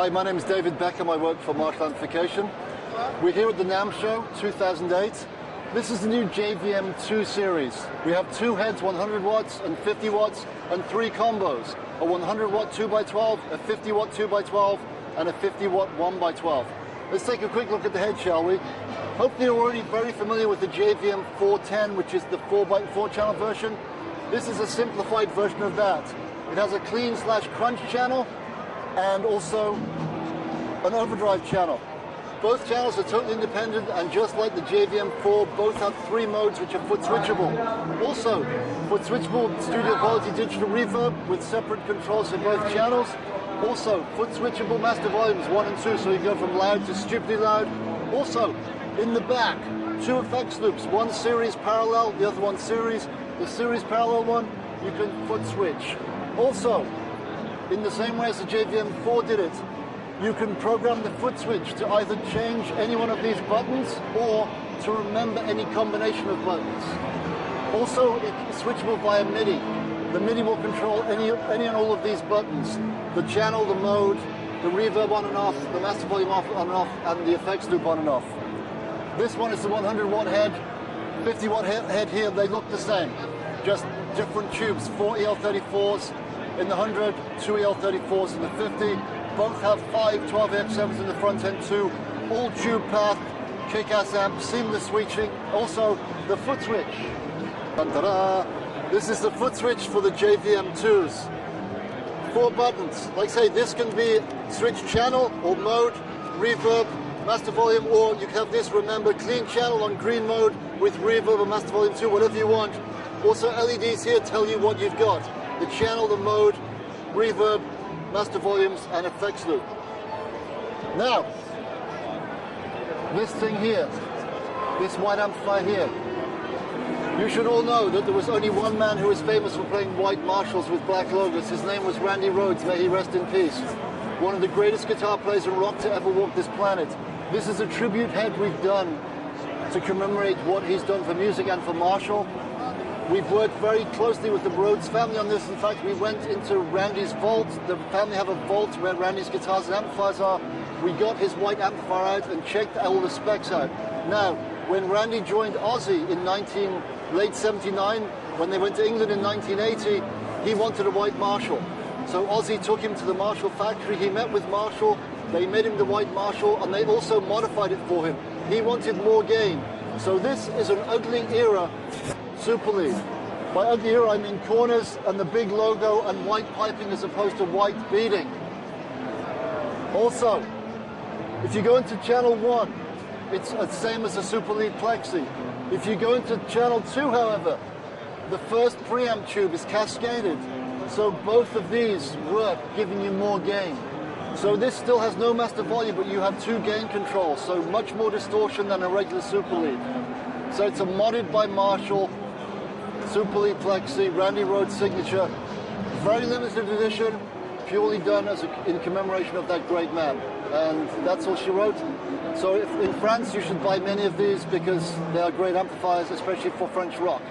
Hi, my name is David Beckham. I work for Marshall Amplification. We're here at the NAMM show 2008. This is the new JVM 2 series. We have two heads, 100 watts and 50 watts, and three combos. A 100 watt 2x12, a 50 watt 2x12, and a 50 watt 1x12. Let's take a quick look at the head, shall we? Hopefully you're already very familiar with the JVM 410, which is the 4x4 channel version. This is a simplified version of that. It has a clean/crunch channel and also an overdrive channel. Both channels are totally independent, and just like the JVM 4, both have three modes which are foot switchable. Also, foot switchable studio quality digital reverb with separate controls for both channels. Also, foot switchable master volumes 1 and 2, so you go from loud to stupidly loud. Also, in the back, two effects loops, one series parallel, the other one series. The series parallel one, you can foot switch. Also, in the same way as the JVM 4 did it, you can program the foot switch to either change any one of these buttons or to remember any combination of buttons. Also, it's switchable via MIDI. The MIDI will control any and all of these buttons. The channel, the mode, the reverb on and off, the master volume off on and off, and the effects loop on and off. This one is the 100 watt head, 50 watt head here. They look the same, just different tubes, 4 EL34s in the 100, 2 EL34s in the 50. Both have 5 12AX7s in the front end too. All tube path, kick-ass amp, seamless switching. Also, the foot switch. Ta-da! This is the foot switch for the JVM 2s. 4 buttons. Like I say, this can be switch channel or mode, reverb, master volume, or you can have this, remember, clean channel on green mode with reverb or master volume 2, whatever you want. Also, LEDs here tell you what you've got. The channel, the mode, reverb, master volumes, and effects loop. Now, this thing here, this white amplifier here, you should all know that there was only one man who was famous for playing white Marshalls with black logos. His name was Randy Rhoads, may he rest in peace. One of the greatest guitar players in rock to ever walk this planet. This is a tribute head we've done to commemorate what he's done for music and for Marshall. We've worked very closely with the Rhoads family on this. In fact, we went into Randy's vault. The family have a vault where Randy's guitars and amplifiers are. We got his white amplifier out and checked all the specs out. Now, when Randy joined Ozzy in late 79, when they went to England in 1980, he wanted a white Marshall. So Ozzy took him to the Marshall factory. He met with Marshall. They made him the white Marshall, and they also modified it for him. He wanted more gain. So this is an ugly era Super Lead. By ugly era, I mean corners and the big logo and white piping as opposed to white beading. Also, if you go into channel 1, it's the same as a Super Lead Plexi. If you go into channel 2, however, the first preamp tube is cascaded. So both of these work, giving you more gain. So this still has no master volume, but you have 2 gain controls, so much more distortion than a regular Super Lead. So it's a modded by Marshall Super Lead Plexi, Randy Rhoads signature, very limited edition, purely done in commemoration of that great man. And that's all she wrote. So in France, you should buy many of these because they are great amplifiers, especially for French rock.